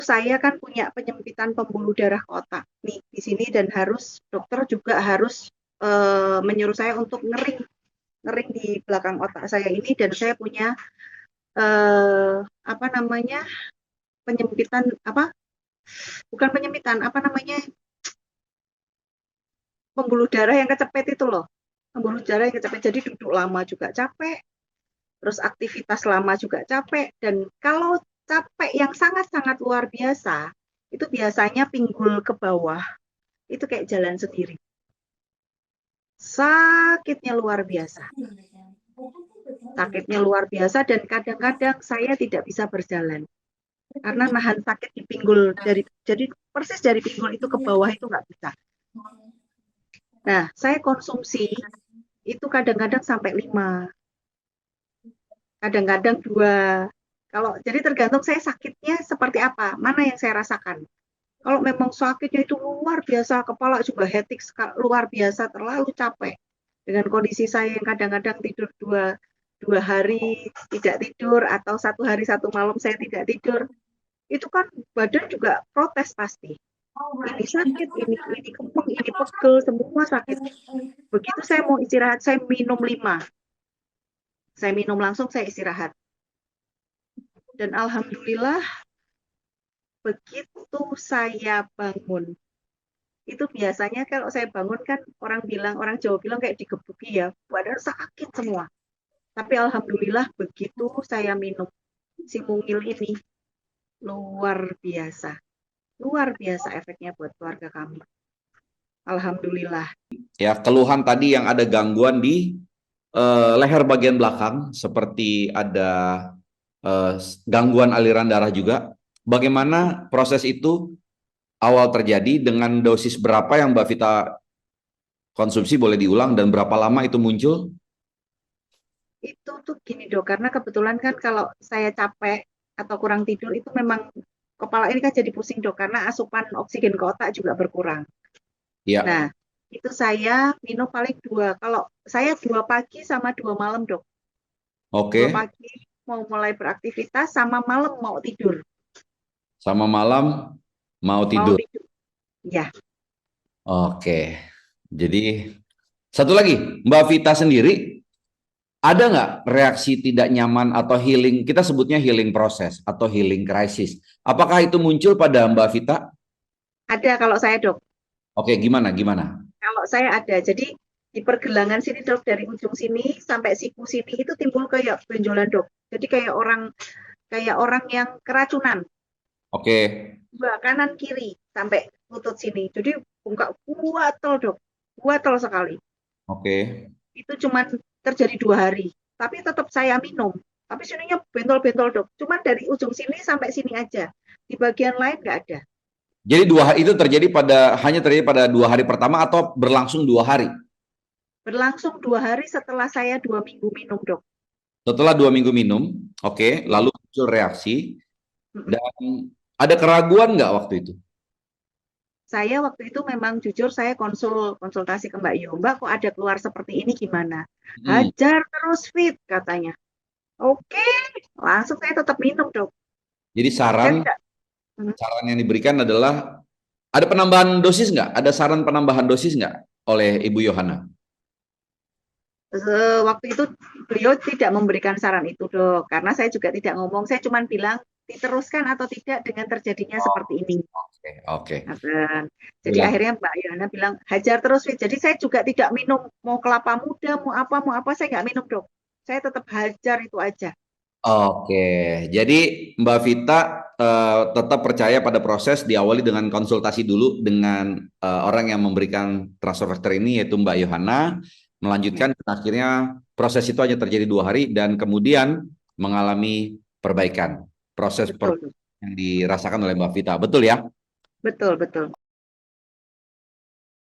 saya kan punya penyempitan pembuluh darah otak nih di sini dan dokter juga harus menyuruh saya untuk ngering ngering di belakang otak saya ini dan saya punya apa namanya penyempitan apa bukan penyempitan apa namanya pembuluh darah yang kecepet itu loh pembuluh darah yang kecepet jadi duduk lama juga capek terus aktivitas lama juga capek dan kalau capek yang sangat-sangat luar biasa itu biasanya pinggul ke bawah itu kayak jalan sendiri sakitnya luar biasa dan kadang-kadang saya tidak bisa berjalan karena nahan sakit di pinggul jadi persis dari pinggul itu ke bawah itu nggak bisa. Nah, saya konsumsi itu kadang-kadang sampai 5, kadang-kadang 2. Kalau jadi tergantung saya sakitnya seperti apa, mana yang saya rasakan. Kalau memang sakitnya itu luar biasa, kepala juga hektik luar biasa, terlalu capek. Dengan kondisi saya yang kadang-kadang tidur dua hari tidak tidur atau 1 hari 1 malam saya tidak tidur, itu kan badan juga protes pasti. Ini sakit, ini kembung, ini pegel, semua sakit. Begitu saya mau istirahat, saya minum 5. Saya minum langsung, saya istirahat. Dan alhamdulillah, begitu saya bangun, itu biasanya kalau saya bangun kan orang Jawa bilang kayak digebuki ya, badan sakit semua. Tapi alhamdulillah begitu saya minum si mungil ini, luar biasa efeknya buat keluarga kami. Alhamdulillah. Ya, keluhan tadi yang ada gangguan di leher bagian belakang, seperti ada eh, gangguan aliran darah juga. Bagaimana proses itu awal terjadi, dengan dosis berapa yang Mbak Vita konsumsi, boleh diulang, dan berapa lama itu muncul? Itu tuh gini dok, karena kebetulan kan kalau saya capek atau kurang tidur itu memang kepala ini kan jadi pusing dok, karena asupan oksigen ke otak juga berkurang. Ya, Nah, itu saya minum paling 2. Kalau saya 2 pagi sama 2 malam dok. Dua oke. pagi mau mulai beraktivitas sama malam mau tidur. Sama malam mau Mau tidur. tidur. Ya, Oke. Jadi satu lagi, Mbak Vita sendiri ada nggak reaksi tidak nyaman atau healing? Kita sebutnya healing proses atau healing crisis. Apakah itu muncul pada Mbak Vita? ada kalau saya dok. Oke, gimana gimana? Kalau saya ada, jadi di pergelangan sini dok, dari ujung sini sampai siku sini itu timbul kayak benjolan dok. Jadi kayak orang yang keracunan. Oke, Dua kanan kiri sampai lutut sini. Jadi bengkak buatel dok, buatel sekali. oke. Itu cuma terjadi 2 hari. Tapi tetap saya minum. Tapi sininya bentol-bentol dok. Cuma dari ujung sini sampai sini aja. Di bagian lain nggak ada. Jadi itu terjadi hanya terjadi pada 2 hari pertama atau berlangsung 2 hari? Berlangsung 2 hari setelah saya 2 minggu minum dok. Setelah 2 minggu minum, oke, lalu muncul reaksi, Mm-mm. dan ada keraguan nggak waktu itu? Saya waktu itu memang jujur saya konsultasi ke Mbak Yo. Mbak kok ada keluar seperti ini gimana? Hmm. Hajar terus fit katanya. Oke, langsung saya tetap minum dok. Jadi Saya saran tidak. Hmm. saran yang diberikan adalah, ada penambahan dosis nggak? Ada saran penambahan dosis nggak oleh Ibu Yohana? Waktu itu beliau tidak memberikan saran itu dok, karena saya juga tidak ngomong, saya cuma bilang diteruskan atau tidak dengan terjadinya seperti ini. Oke, oke. Nah, kan. Jadi Jelas. akhirnya Mbak Yana bilang hajar terus Fit. Jadi saya juga tidak minum mau kelapa muda mau apa saya nggak minum dok. Saya tetap hajar itu aja. Oke, jadi Mbak Vita tetap percaya pada proses, diawali dengan konsultasi dulu dengan orang yang memberikan transfer factor ini, yaitu Mbak Yohana, Ya, melanjutkan dan akhirnya proses itu hanya terjadi 2 hari dan kemudian mengalami perbaikan. Proses betul, yang dirasakan oleh Mbak Vita, betul ya? betul, betul.